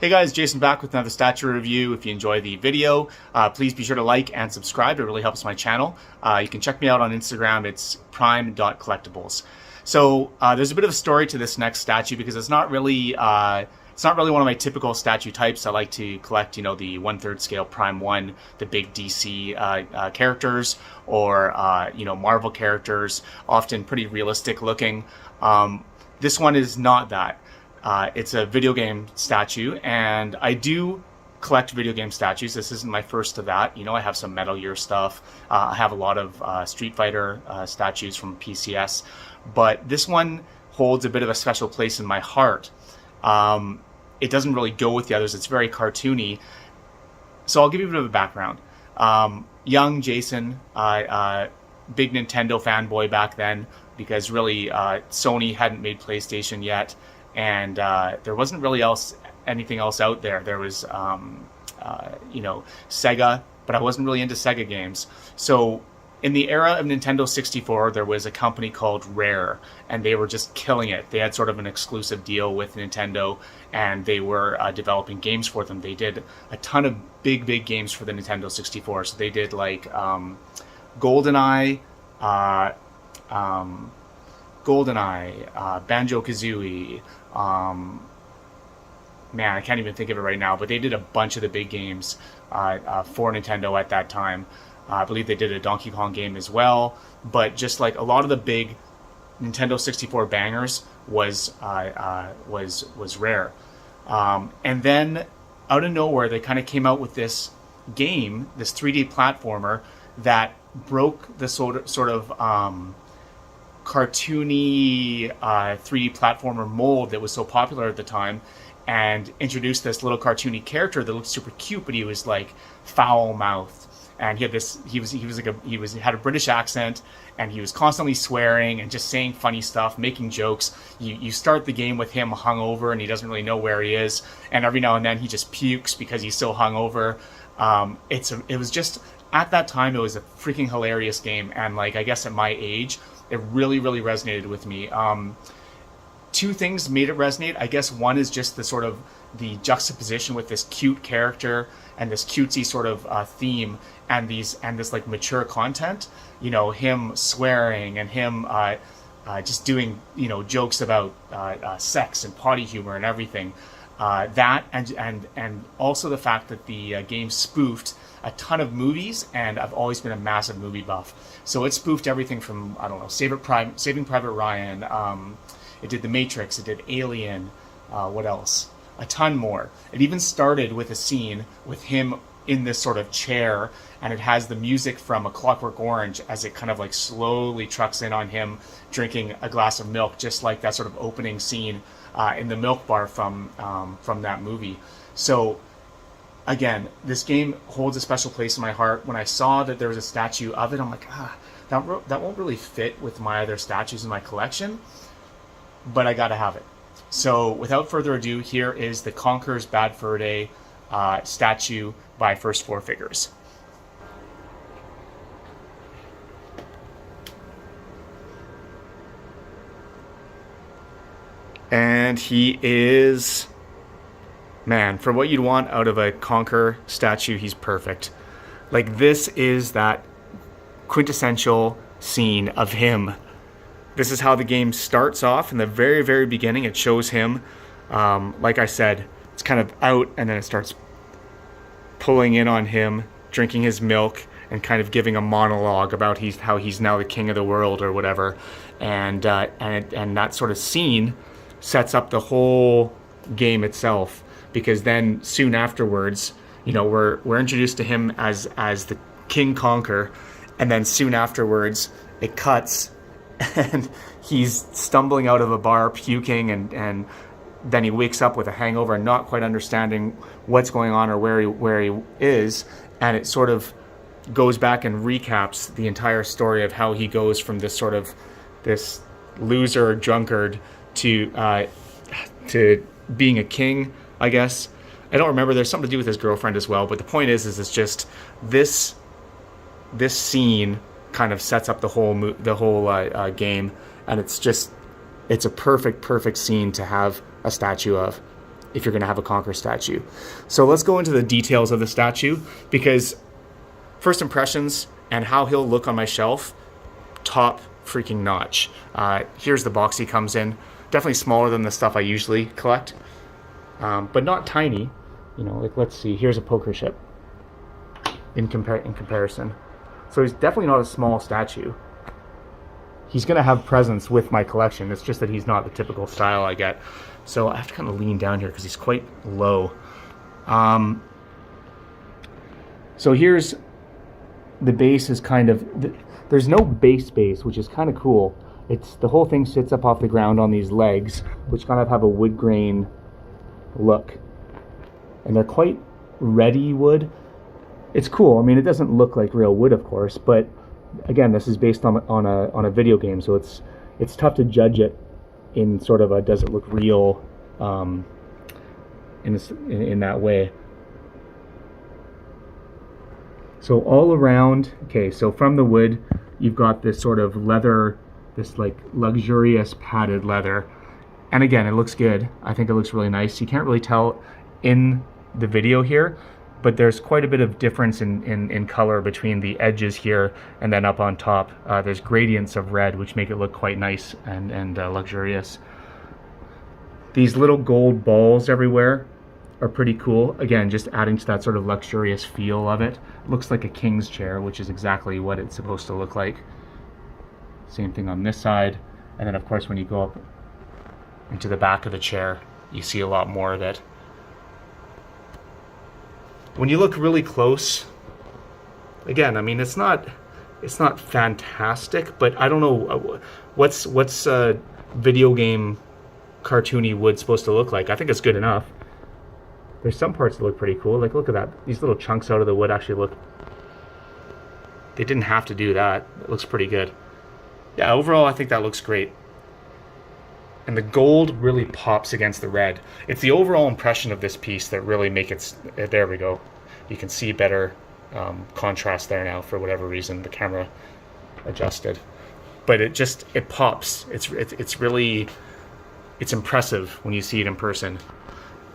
Hey guys, Jason back with another statue review. If you enjoy the video, please be sure to like and subscribe. It really helps my channel. You can check me out on Instagram. It's prime.collectibles. So there's a bit of a story to this next statue because it's not really one of my typical statue types. I like to collect, the 1/3 scale Prime 1, the big DC characters, or Marvel characters, often pretty realistic looking. This one is not that. It's a video game statue, and I do collect video game statues. This isn't my first of that. I have some Metal Gear stuff. I have a lot of Street Fighter statues from PCS, but this one holds a bit of a special place in my heart. It doesn't really go with the others. It's very cartoony. So I'll give you a bit of a background. Young Jason, big Nintendo fanboy back then, because really Sony hadn't made PlayStation yet. And there wasn't really anything else out there. There was, Sega, but I wasn't really into Sega games. So in the era of Nintendo 64, there was a company called Rare, and they were just killing it. They had sort of an exclusive deal with Nintendo, and they were developing games for them. They did a ton of big games for the Nintendo 64. So they did like GoldenEye, Banjo-Kazooie, man, I can't even think of it right now, but they did a bunch of the big games for Nintendo at that time. I believe they did a Donkey Kong game as well, but just like a lot of the big Nintendo 64 bangers was Rare. And then out of nowhere, they kind of came out with this game, this 3D platformer that broke the sort of cartoony 3D platformer mold that was so popular at the time, and introduced this little cartoony character that looked super cute, but he was like foul mouthed, and he had a British accent, and he was constantly swearing and just saying funny stuff, making jokes. You start the game with him hungover, and he doesn't really know where he is, and every now and then he just pukes because he's so hungover. It was just, at that time, it was a freaking hilarious game, and like, I guess at my age, it really resonated with me. Two things made it resonate. I guess one is just the juxtaposition with this cute character and this cutesy sort of theme, and this like mature content. Him swearing, and him just doing jokes about sex and potty humor and everything. That and also the fact that the game spoofed a ton of movies, and I've always been a massive movie buff. So it spoofed everything from, I don't know, Saving Private Ryan. It did The Matrix. It did Alien. What else? A ton more. It even started with a scene with him in this sort of chair, and it has the music from A Clockwork Orange as it kind of like slowly trucks in on him drinking a glass of milk, just like that sort of opening scene in the milk bar from that movie. So again, this game holds a special place in my heart. When I saw that there was a statue of it, I'm like, that won't really fit with my other statues in my collection, but I gotta have it. So without further ado, here is the Conker's Bad Fur Day statue by First4Figures. And he is, man, for what you'd want out of a Conker statue, he's perfect. Like, this is that quintessential scene of him. This is how the game starts off in the very beginning. It shows him, like I said, it's kind of out, and then it starts pulling in on him, drinking his milk, and kind of giving a monologue about how he's now the king of the world or whatever. And that sort of scene sets up the whole game itself, because then soon afterwards, we're introduced to him as the King Conker, and then soon afterwards it cuts and he's stumbling out of a bar puking, and then he wakes up with a hangover and not quite understanding what's going on or where he is, and it sort of goes back and recaps the entire story of how he goes from this loser drunkard to being a king, I guess. I don't remember. There's something to do with his girlfriend as well, but the point is it's just this scene kind of sets up the whole game, and it's a perfect scene to have a statue of. if you're going to have a Conker statue. So let's go into the details of the statue, because first impressions and how he'll look on my shelf, top freaking notch. Here's the box he comes in. Definitely smaller than the stuff I usually collect, but not tiny. You know, like, let's see, here's a poker chip in comparison. So he's definitely not a small statue. He's going to have presence with my collection. It's just that he's not the typical style I get. So I have to kind of lean down here because he's quite low. So here's the base is kind of, there's no base, which is kind of cool. It's, the whole thing sits up off the ground on these legs, which kind of have a wood grain look. And they're quite ready wood. It's cool. I mean, it doesn't look like real wood, of course, but again, this is based on a video game, so it's tough to judge it in sort of a, does it look real in that way. So all around, okay, so from the wood, you've got this sort of leather, this like luxurious padded leather. And again, it looks good. I think it looks really nice. You can't really tell in the video here, but there's quite a bit of difference in color between the edges here and then up on top. There's gradients of red, which make it look quite nice and luxurious. These little gold balls everywhere are pretty cool. Again, just adding to that sort of luxurious feel of it. It looks like a king's chair, which is exactly what it's supposed to look like. Same thing on this side. And then of course, when you go up into the back of the chair, you see a lot more of it. When you look really close, again, I mean, it's not fantastic, but I don't know what's video game cartoony wood supposed to look like. I think it's good enough. There's some parts that look pretty cool. Like, look at that. These little chunks out of the wood actually look, they didn't have to do that. It looks pretty good. Yeah, overall, I think that looks great. And the gold really pops against the red. It's the overall impression of this piece that really make it, there we go. You can see better contrast there now for whatever reason, the camera adjusted. But it pops. It's really, it's impressive when you see it in person.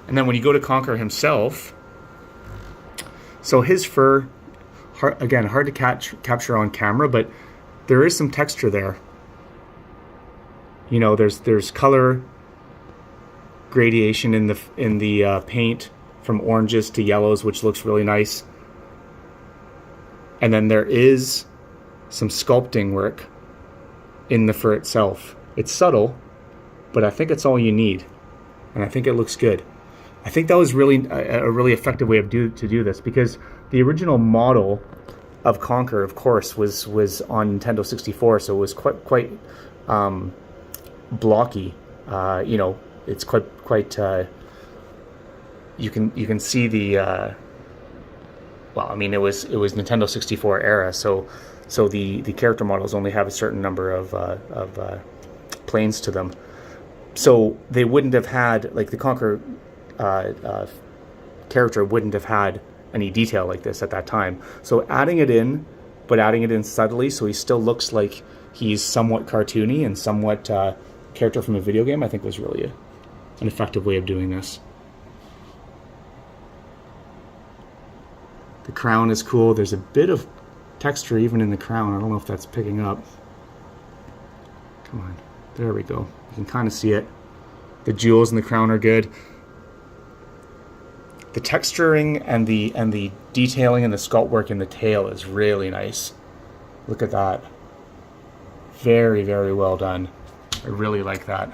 And then when you go to Conker himself, so his fur, again, hard to capture on camera, but there is some texture there. You know, there's color gradation in the paint from oranges to yellows, which looks really nice. And then there is some sculpting work in the fur itself. It's subtle, but I think it's all you need, and I think it looks good. I think that was really a really effective way of to do this, because the original model of Conker, of course, was on Nintendo 64, so it was quite blocky. You know, it's quite you can see the well, I mean, it was Nintendo 64 era, so the character models only have a certain number of planes to them, so they wouldn't have had, like, the Conker character wouldn't have had any detail like this at that time. So adding it in, but adding it in subtly, so he still looks like he's somewhat cartoony and somewhat character from a video game, I think was really an effective way of doing this. The crown is cool. There's a bit of texture even in the crown. I don't know if that's picking up. Come on. There we go. You can kind of see it. The jewels in the crown are good. The texturing and the detailing and the sculpt work in the tail is really nice. Look at that. Very, very well done. I really like that.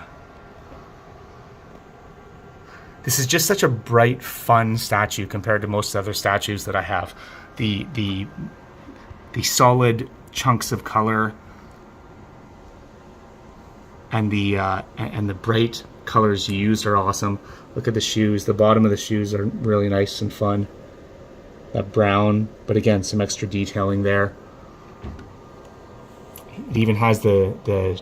This is just such a bright, fun statue compared to most other statues that I have. The solid chunks of color and the bright colors used are awesome. Look at the shoes. The bottom of the shoes are really nice and fun. That brown, but again, some extra detailing there. It even has the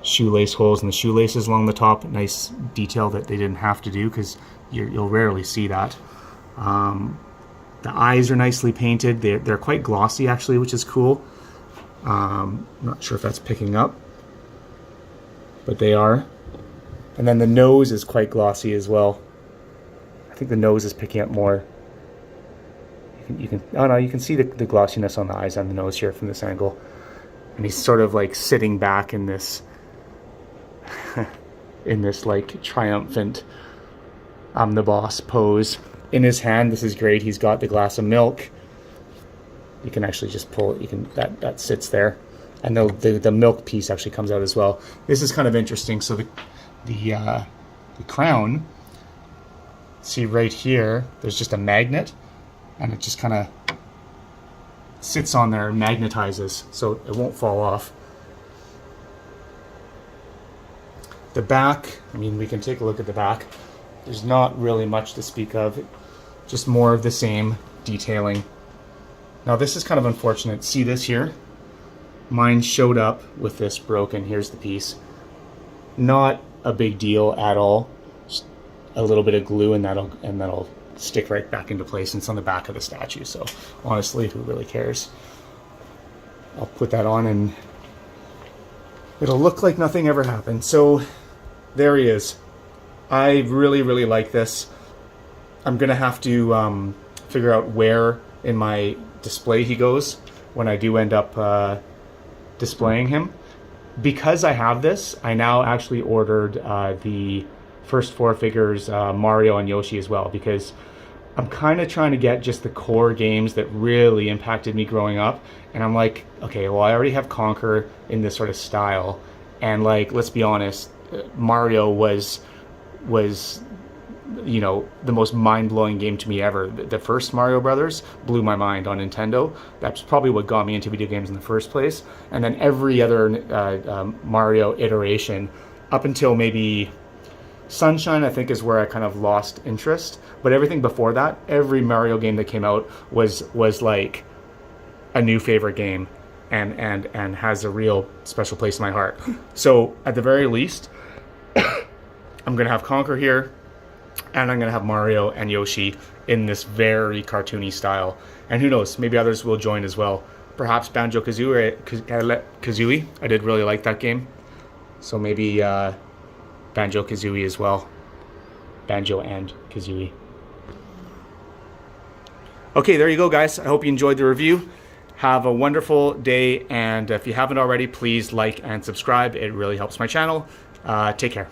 shoelace holes and the shoelaces along the top. Nice detail that they didn't have to do, because you'll rarely see that. The eyes are nicely painted. They're quite glossy, actually, which is cool. Not sure if that's picking up, but they are. And then the nose is quite glossy as well. I think the nose is picking up more. Oh no, you can see the glossiness on the eyes and the nose here from this angle. And he's sort of like sitting back in this in this like triumphant I'm the boss pose. In his hand, this is great, he's got the glass of milk. You can actually just pull it, that sits there. And the milk piece actually comes out as well. This is kind of interesting. So the crown, see right here, there's just a magnet, and it just kind of sits on there and magnetizes, so it won't fall off. The back, I mean, we can take a look at the back. There's not really much to speak of, just more of the same detailing. Now this is kind of unfortunate. See this here? Mine showed up with this broken. Here's the piece. Not a big deal at all. Just a little bit of glue and that'll stick right back into place, and it's on the back of the statue, so honestly, who really cares? I'll put that on and it'll look like nothing ever happened. So there he is. I really like this. I'm gonna have to figure out where in my display he goes when I do end up displaying him. Because I have this, I now actually ordered the First4Figures Mario and Yoshi as well, because I'm kind of trying to get just the core games that really impacted me growing up. And I'm like, okay, well, I already have Conker in this sort of style, and like, let's be honest, Mario was you know, the most mind-blowing game to me ever. The first Mario Brothers blew my mind on Nintendo. That's probably what got me into video games in the first place. And then every other Mario iteration up until maybe Sunshine, I think, is where I kind of lost interest. But everything before that, every Mario game that came out was like a new favorite game, and has a real special place in my heart. So at the very least, I'm gonna have Conker here, and I'm gonna have Mario and Yoshi in this very cartoony style. And who knows, maybe others will join as well. Perhaps Banjo-Kazooie. I did really like that game, so maybe Banjo-Kazooie as well. Banjo and Kazooie. Okay, there you go, guys. I hope you enjoyed the review. Have a wonderful day, and if you haven't already, please like and subscribe. It really helps my channel. Take care.